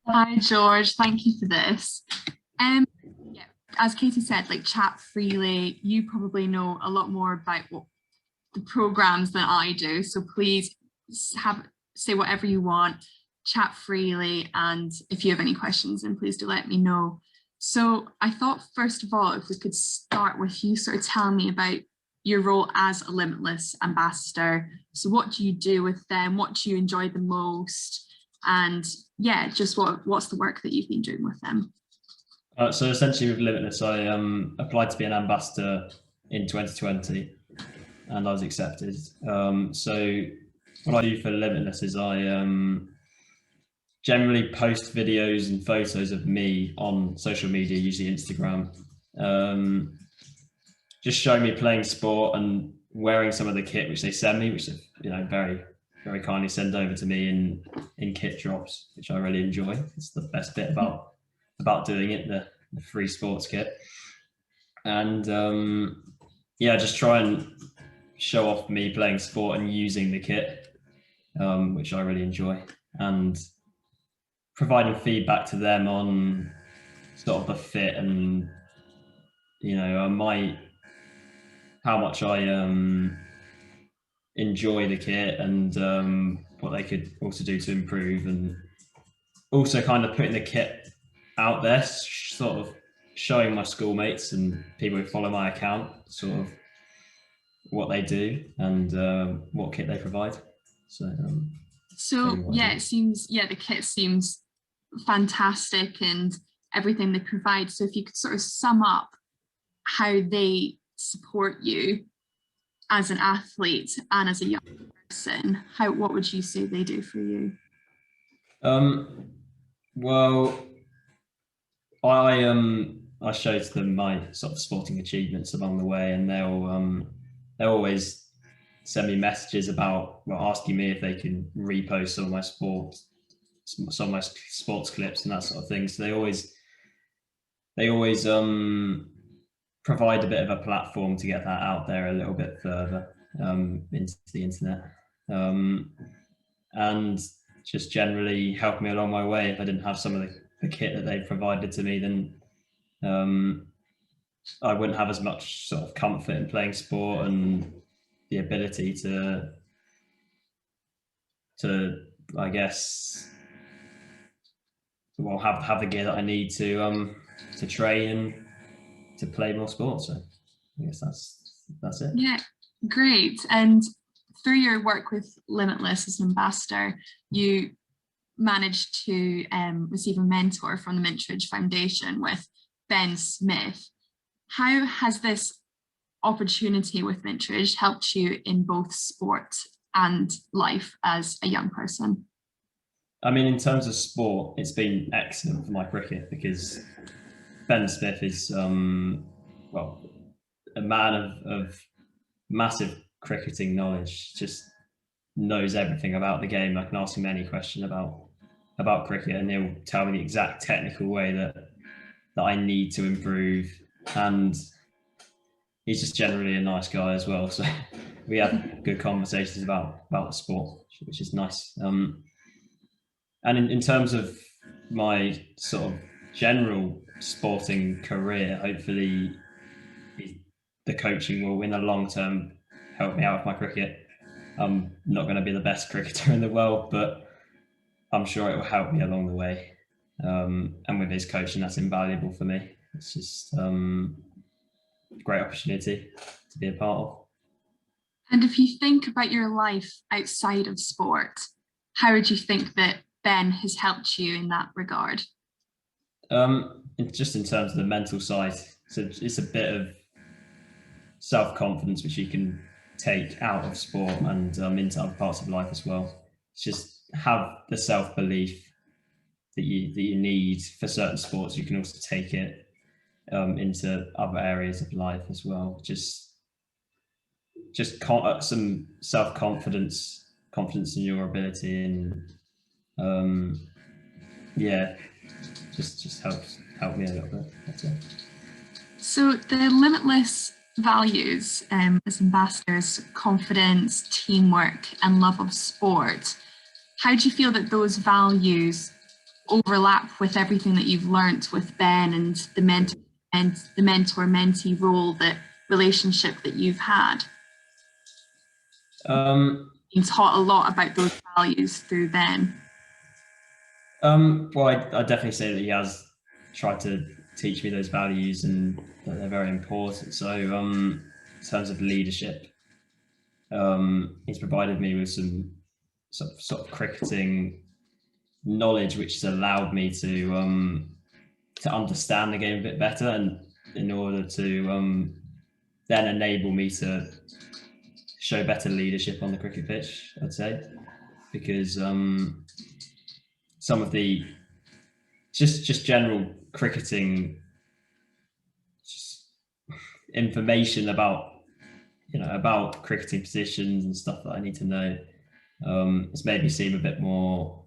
Hi, George. Thank you for this. Um, yeah, as Katie said, like chat freely. You probably know a lot more about what the programs than I do. So please have say whatever you want, chat freely, and if you have any questions, then please do let me know. So I thought first of all, if we could start with you sort of telling me about your role as a Limitless ambassador. So what do you do with them? What do you enjoy the most? And yeah, just what's the work that you've been doing with them? So essentially with Limitless, I applied to be an ambassador in 2020 and I was accepted. So what I do for Limitless is I generally post videos and photos of me on social media, usually Instagram, um, just showing me playing sport and wearing some of the kit which they send me, which very very kindly send over to me in kit drops, which I really enjoy. It's the best bit about doing it, the free sports kit. And yeah, just try and show off me playing sport and using the kit, which I really enjoy, and providing feedback to them on sort of the fit and I might how much I enjoy the kit and what they could also do to improve, and also kind of putting the kit out there, sort of showing my schoolmates and people who follow my account sort of what they do and what kit they provide. So So yeah, it seems the kit seems fantastic and everything they provide. So if you could sort of sum up how they support you as an athlete and as a young person, what would you say they do for you? Well, I show to them my sort of sporting achievements along the way, and they'll always send me messages about asking me if they can repost some of my sports clips and that sort of thing. So they always provide a bit of a platform to get that out there a little bit further into the internet, and just generally help me along my way. If I didn't have some of the kit that they provided to me, then I wouldn't have as much sort of comfort in playing sport and the ability to I guess have the gear that I need to train and to play more sports. So I guess that's it. Yeah, great. And through your work with Limitless as an ambassador, you managed to receive a mentor from the Mintridge Foundation with Ben Smith. How has this opportunity with Mintridge helped you in both sport and life as a young person? I mean, in terms of sport, it's been excellent for my cricket because Ben Smith is well, a man of massive cricketing knowledge. Just knows everything about the game. I can ask him any question about cricket, and he'll tell me the exact technical way that I need to improve. And he's just generally a nice guy as well. So we have good conversations about the sport, which is nice. And in terms of my sort of general sporting career, hopefully the coaching will in the long term help me out with my cricket. I'm not going to be the best cricketer in the world, but I'm sure it will help me along the way. And with his coaching, that's invaluable for me. It's just a great opportunity to be a part of. And if you think about your life outside of sport, how would you think that Ben has helped you in that regard? Just in terms of the mental side, so it's a bit of self-confidence which you can take out of sport and into other parts of life as well. It's just have the self-belief that you need for certain sports. You can also take it into other areas of life as well. Some confidence in your ability, and yeah, just help me a little bit. That's it. So the Limitless values as ambassadors, confidence, teamwork, and love of sport. How do you feel that those values overlap with everything that you've learnt with Ben and the mentor-mentee role, that relationship that you've had? You taught a lot about those values through Ben. Well, I definitely say that he has tried to teach me those values, and that they're very important. So, in terms of leadership, he's provided me with some sort of cricketing knowledge, which has allowed me to understand the game a bit better, and in order to then enable me to show better leadership on the cricket pitch, I'd say, because some of the just general cricketing just information about about cricketing positions and stuff that I need to know, it's made me seem a bit more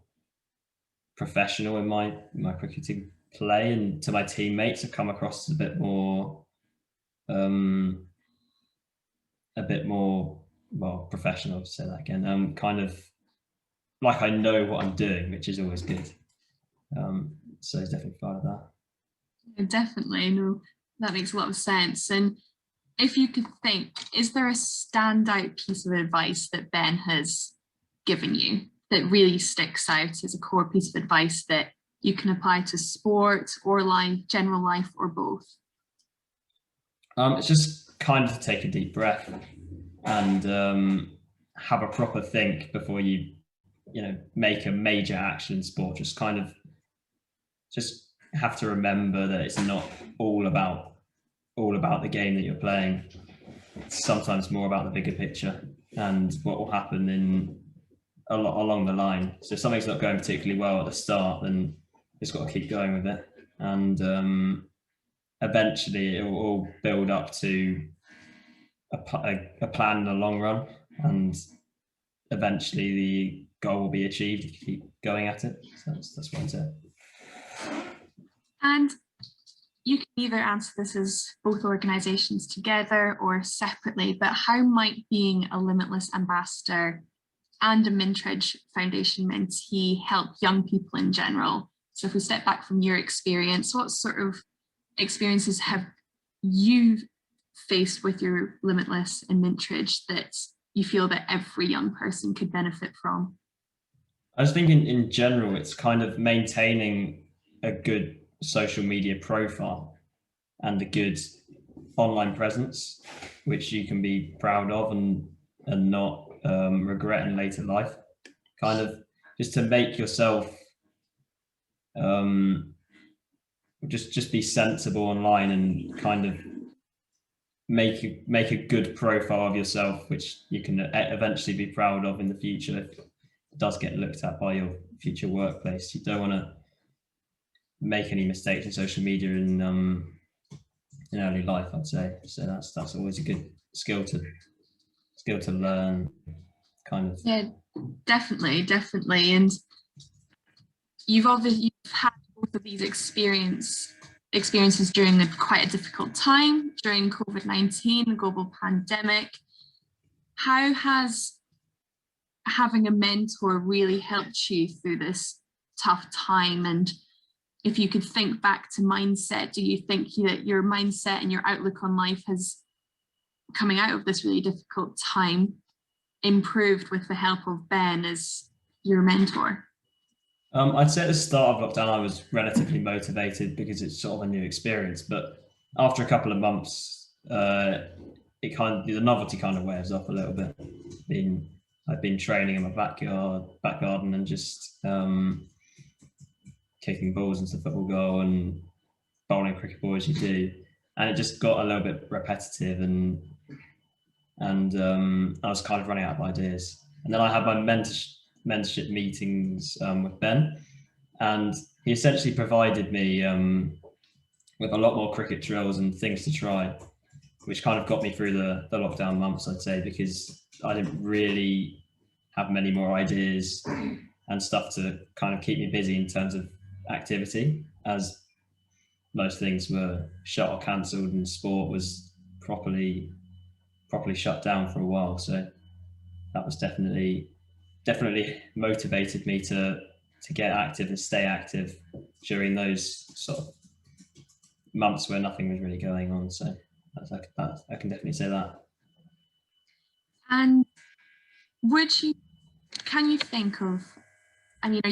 professional in my cricketing play, and to my teammates have come across as a bit more well professional, to say that again, kind of like I know what I'm doing, which is always good. So it's definitely part of that. Yeah, definitely, no, that makes a lot of sense. And if you could think, is there a standout piece of advice that Ben has given you that really sticks out as a core piece of advice that you can apply to sport or life, general life, or both? It's just kind of take a deep breath and have a proper think before you make a major action in sport. Just have to remember that it's not all about the game that you're playing. It's sometimes more about the bigger picture and what will happen along the line. So if something's not going particularly well at the start, then just got to keep going with it, and eventually it will all build up to a plan in the long run, and eventually the goal will be achieved if you keep going at it. So that's what I'd say. And you can either answer this as both organisations together or separately, but how might being a Limitless ambassador and a Mintridge Foundation mentee help young people in general? So if we step back from your experience, what sort of experiences have you faced with your Limitless and Mintridge that you feel that every young person could benefit from? I was thinking in general, it's kind of maintaining a good social media profile and a good online presence, which you can be proud of and not regret in later life. Kind of just to make yourself just be sensible online and kind of make a good profile of yourself, which you can eventually be proud of in the future if it does get looked at by your future workplace. You don't want to make any mistakes in social media in early life, I'd say. So that's always a good skill to learn, kind of. Yeah, definitely. And you've had both of these experiences during quite a difficult time, during COVID-19, the global pandemic. How has having a mentor really helped you through this tough time? And if you could think back to mindset, do you think that your mindset and your outlook on life has, coming out of this really difficult time, improved with the help of Ben as your mentor? I'd say at the start of lockdown, I was relatively motivated because it's sort of a new experience. But after a couple of months, the novelty kind of wears off a little bit. I've been training in my back garden, and just kicking balls into the football goal and bowling cricket ball as you do, and it just got a little bit repetitive, and I was kind of running out of ideas. And then I had my mentorship meetings with Ben, and he essentially provided me with a lot more cricket drills and things to try, which kind of got me through the lockdown months, I'd say, because I didn't really have many more ideas and stuff to kind of keep me busy in terms of activity, as most things were shut or cancelled and sport was properly shut down for a while. So that was definitely motivated me to to get active and stay active during those sort of months where nothing was really going on. So I can definitely say that. And can you think of, I mean,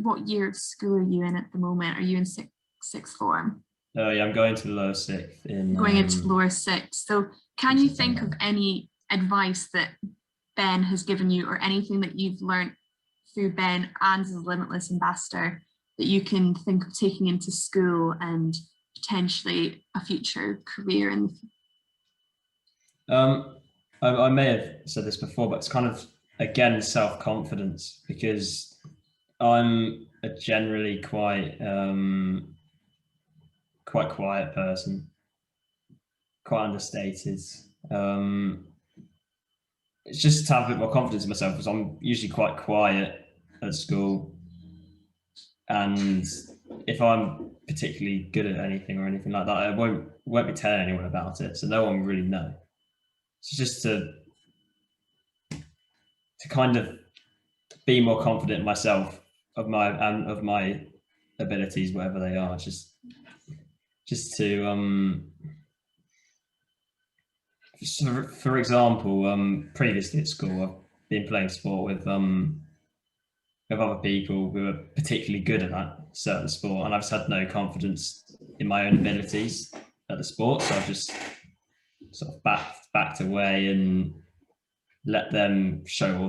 what year of school are you in at the moment? Are you in sixth form? Oh yeah, I'm going to the lower sixth in going into lower sixth. So can you think of any advice that Ben has given you, or anything that you've learned through Ben and as a Limitless ambassador, that you can think of taking into school and potentially a future career in? I may have said this before, but it's kind of, again, self-confidence, because I'm a generally quite quiet person, quite understated. It's just to have a bit more confidence in myself, because I'm usually quite quiet at school, and if I'm particularly good at anything or anything like that, I won't be telling anyone about it, so no one will really know. It's just to kind of be more confident in myself, of my abilities, whatever they are. Just to for example, previously at school, I've been playing sport with other people who are particularly good at that certain sport, and I've just had no confidence in my own abilities at the sport, so I've just sort of backed away and let them show all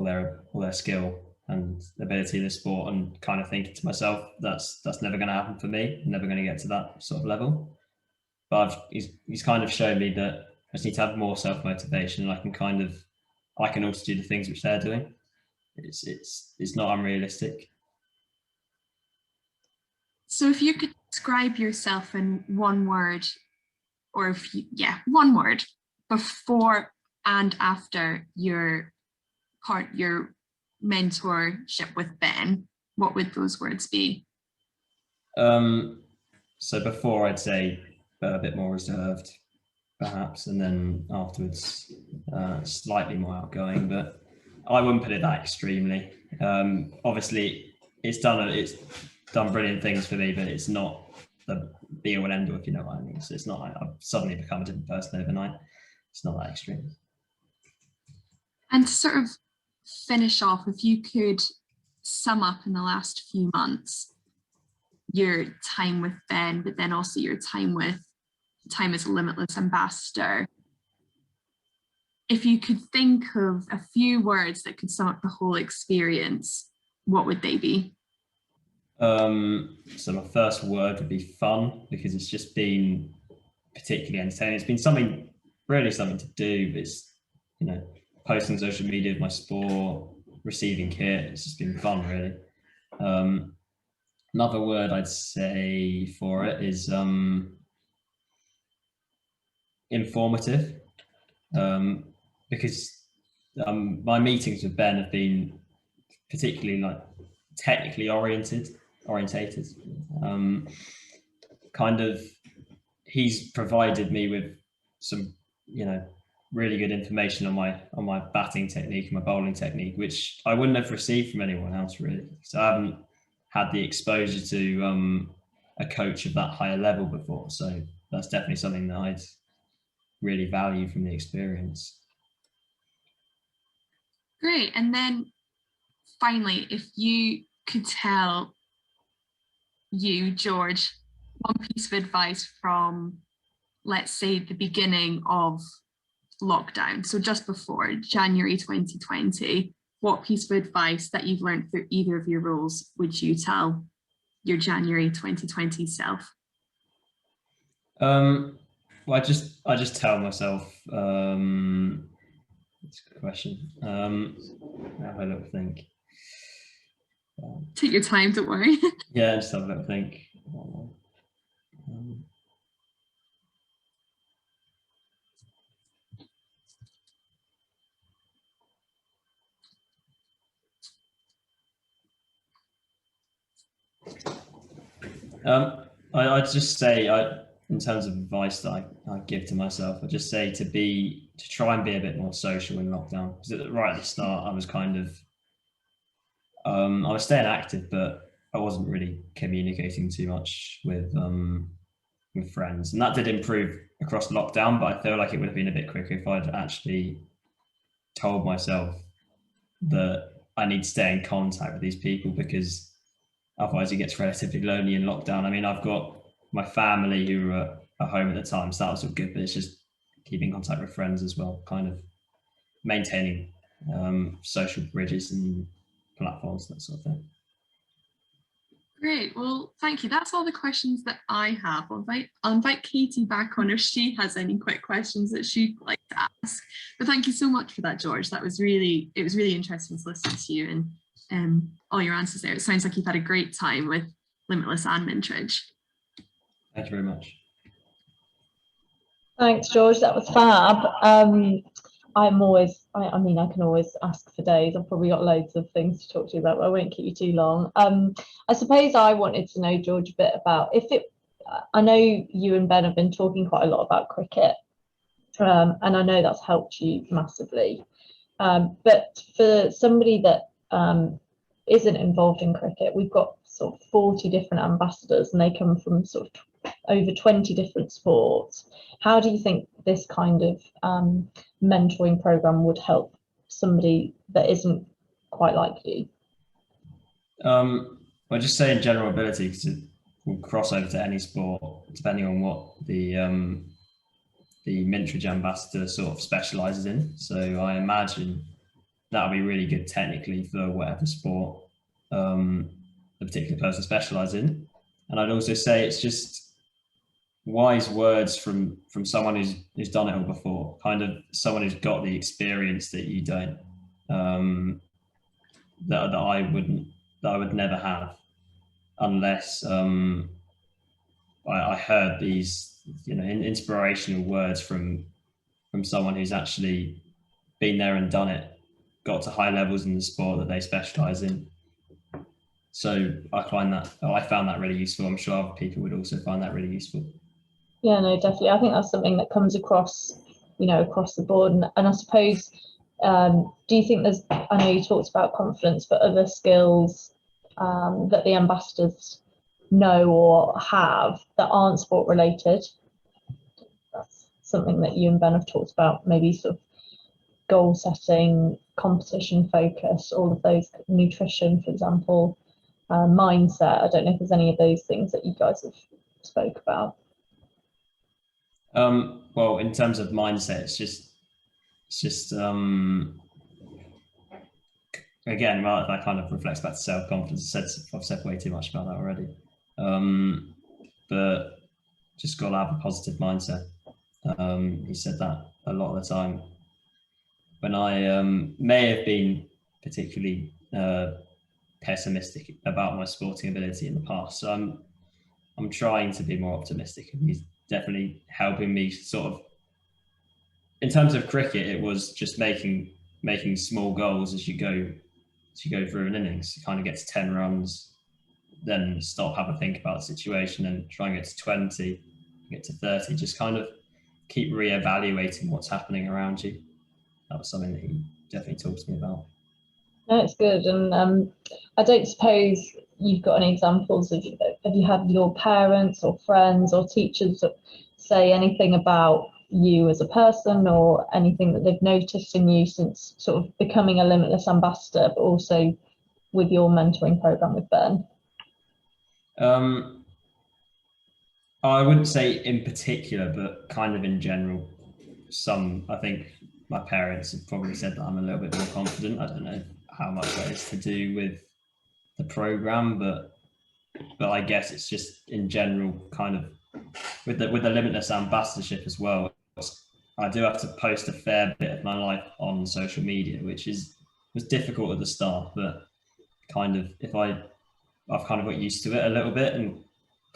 their skill and ability in the sport, and kind of thinking to myself, that's never going to happen for me. I'm never going to get to that sort of level. But he's kind of shown me that I just need to have more self-motivation, and I can also do the things which they're doing. It's not unrealistic. So if you could describe yourself in one word, or one word, before and after your mentorship with Ben, what would those words be? So before, I'd say a bit more reserved, perhaps, and then afterwards slightly more outgoing, but I wouldn't put it that extremely. Obviously it's done brilliant things for me, but it's not the be all and end all, if you know what I mean. So it's not like I've suddenly become a different person overnight. It's not that extreme. And to sort of finish off, if you could sum up in the last few months your time with Ben, but then also your time as a Limitless ambassador, if you could think of a few words that could sum up the whole experience, what would they be? So my first word would be fun, because it's just been particularly entertaining. It's been something to do, but it's, posting social media with my sport, receiving kit, it's just been fun, really. Another word I'd say for it is informative, because my meetings with Ben have been particularly technically orientated. Kind of, he's provided me with some, really good information on my batting technique and my bowling technique, which I wouldn't have received from anyone else, really. So I haven't had the exposure to a coach of that higher level before. So that's definitely something that I'd really value from the experience. Great. And then finally, if you could tell George, one piece of advice from, let's say, the beginning of lockdown, so just before January 2020, what piece of advice that you've learned through either of your roles would you tell your January 2020 self? Well, I just tell myself, that's a good question. Have a little think. Take your time, don't worry. Yeah, just have a little think. I'd just say, in terms of advice that I give to myself, I just say to try and be a bit more social in lockdown. Because right at the start, I was staying active, but I wasn't really communicating too much with friends, and that did improve across lockdown. But I feel like it would have been a bit quicker if I'd actually told myself that I need to stay in contact with these people, because otherwise it gets relatively lonely in lockdown. I mean, I've got my family who were at home at the time, so that was all good, but it's just keeping contact with friends as well, kind of maintaining social bridges and platforms, that sort of thing. Great. Well, thank you. That's all the questions that I have. I'll invite Katie back on if she has any quick questions that she'd like to ask. But thank you so much for that, George. It was really interesting to listen to you and all your answers there. It sounds like you've had a great time with Limitless and Mintridge. Thank you very much. Thanks, George. That was fab. I mean, I can always ask for days. I've probably got loads of things to talk to you about, but I won't keep you too long. I suppose I wanted to know, George, a bit about I know you and Ben have been talking quite a lot about cricket, and I know that's helped you massively. But for somebody that isn't involved in cricket, we've got sort of 40 different ambassadors, and they come from sort of over 20 different sports. How do you think this kind of mentoring program would help somebody that isn't quite like you? Well, just say in general ability, because it will cross over to any sport, depending on what the Mintridge ambassador sort of specialises in. So I imagine that'll be really good technically for whatever sport the particular person specialises in. And I'd also say it's just wise words from someone who's done it all before, kind of someone who's got the experience that you don't, that I would never have, unless I heard these inspirational words from someone who's actually been there and done it, got to high levels in the sport that they specialize in. So I found that really useful. I'm sure other people would also find that really useful. Yeah, no, definitely. I think that's something that comes across, across the board. And I suppose, do you think I know you talked about confidence, but other skills that the ambassadors know or have that aren't sport related? That's something that you and Ben have talked about, maybe sort of goal setting, competition focus, all of those, nutrition, for example, mindset. I don't know if there's any of those things that you guys have spoke about. Well, in terms of mindset, it's just again, well, that kind of reflects back to self-confidence. I've said way too much about that already. But just got to have a positive mindset. He said that a lot of the time. When I may have been particularly pessimistic about my sporting ability in the past, so I'm trying to be more optimistic, and he's definitely helping me sort of. In terms of cricket, it was just making small goals as you go through an innings. You kind of get to 10 runs, then stop, have a think about the situation, and try and get to 20, get to 30. Just kind of keep re-evaluating what's happening around you. That was something that he definitely talked to me about. No, it's good. And I don't suppose you've got any examples of, have you had your parents or friends or teachers say anything about you as a person, or anything that they've noticed in you since sort of becoming a Limitless ambassador, but also with your mentoring program with Ben? I wouldn't say in particular, but kind of in general. I think my parents have probably said that I'm a little bit more confident. I don't know how much that is to do with the program, but I guess it's just in general, kind of with the Limitless ambassadorship as well. I do have to post a fair bit of my life on social media, which was difficult at the start, but kind of I've kind of got used to it a little bit and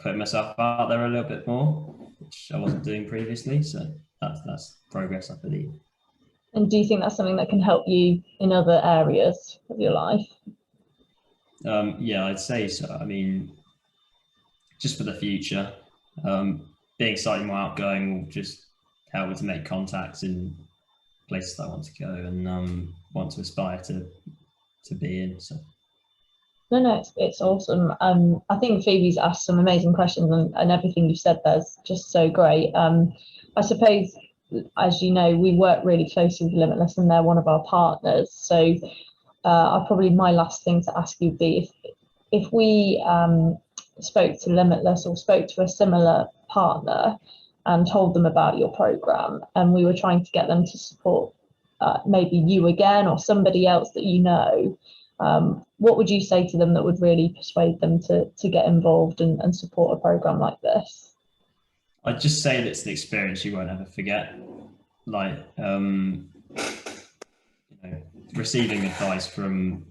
put myself out there a little bit more, which I wasn't doing previously. So that's progress, I believe. And do you think that's something that can help you in other areas of your life? Yeah, I'd say so. I mean, just for the future, being slightly more outgoing will just help me to make contacts in places that I want to go and want to aspire to be in. So No, it's awesome. I think Phoebe's asked some amazing questions, and everything you've said there's just so great. I suppose, as you know, we work really closely with Limitless, and they're one of our partners. So, I probably my last thing to ask you would be if we spoke to Limitless or spoke to a similar partner and told them about your program, and we were trying to get them to support maybe you again or somebody else that you know. What would you say to them that would really persuade them to get involved and support a program like this? I'd just say that it's the experience you won't ever forget. Like, receiving advice from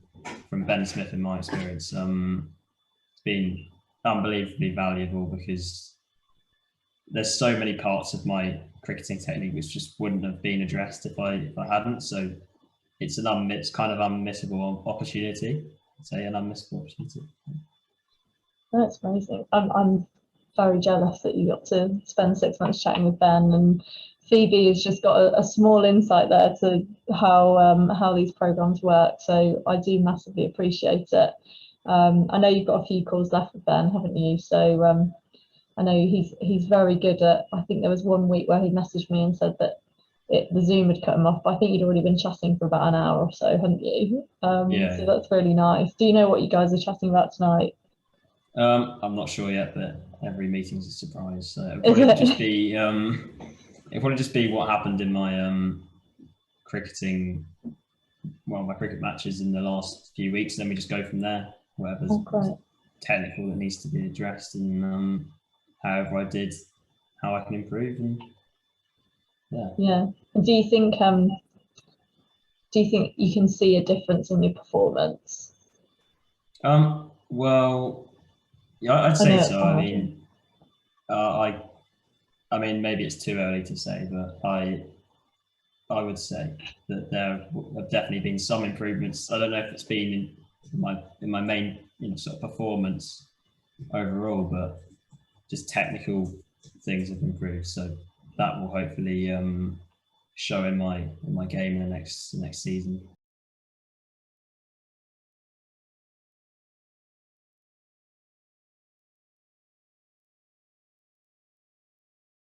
Ben Smith, in my experience, it's been unbelievably valuable, because there's so many parts of my cricketing technique which just wouldn't have been addressed if I hadn't. So it's kind of unmissable opportunity. I'd say an unmissable opportunity. That's amazing. I'm very jealous that you got to spend 6 months chatting with Ben, and Phoebe has just got a small insight there to how these programs work. So I do massively appreciate it. I know you've got a few calls left with Ben, haven't you? So I know he's very good at. I think there was one week where he messaged me and said that the Zoom had cut him off, but I think you'd already been chatting for about an hour or so, hadn't you? Yeah. So that's really nice. Do you know what you guys are chatting about tonight? I'm not sure yet, but every meeting's a surprise. So it'll probably just be what happened in my cricketing, my cricket matches in the last few weeks. And then we just go from there. Whatever's technical that needs to be addressed, and however I did, how I can improve, and yeah. And do you think you can see a difference in your performance? Well, yeah, I'd say so. I mean, maybe it's too early to say, but I would say that there have definitely been some improvements. I don't know if it's been in my main sort of performance overall, but just technical things have improved. So that will hopefully show in my game in the next season.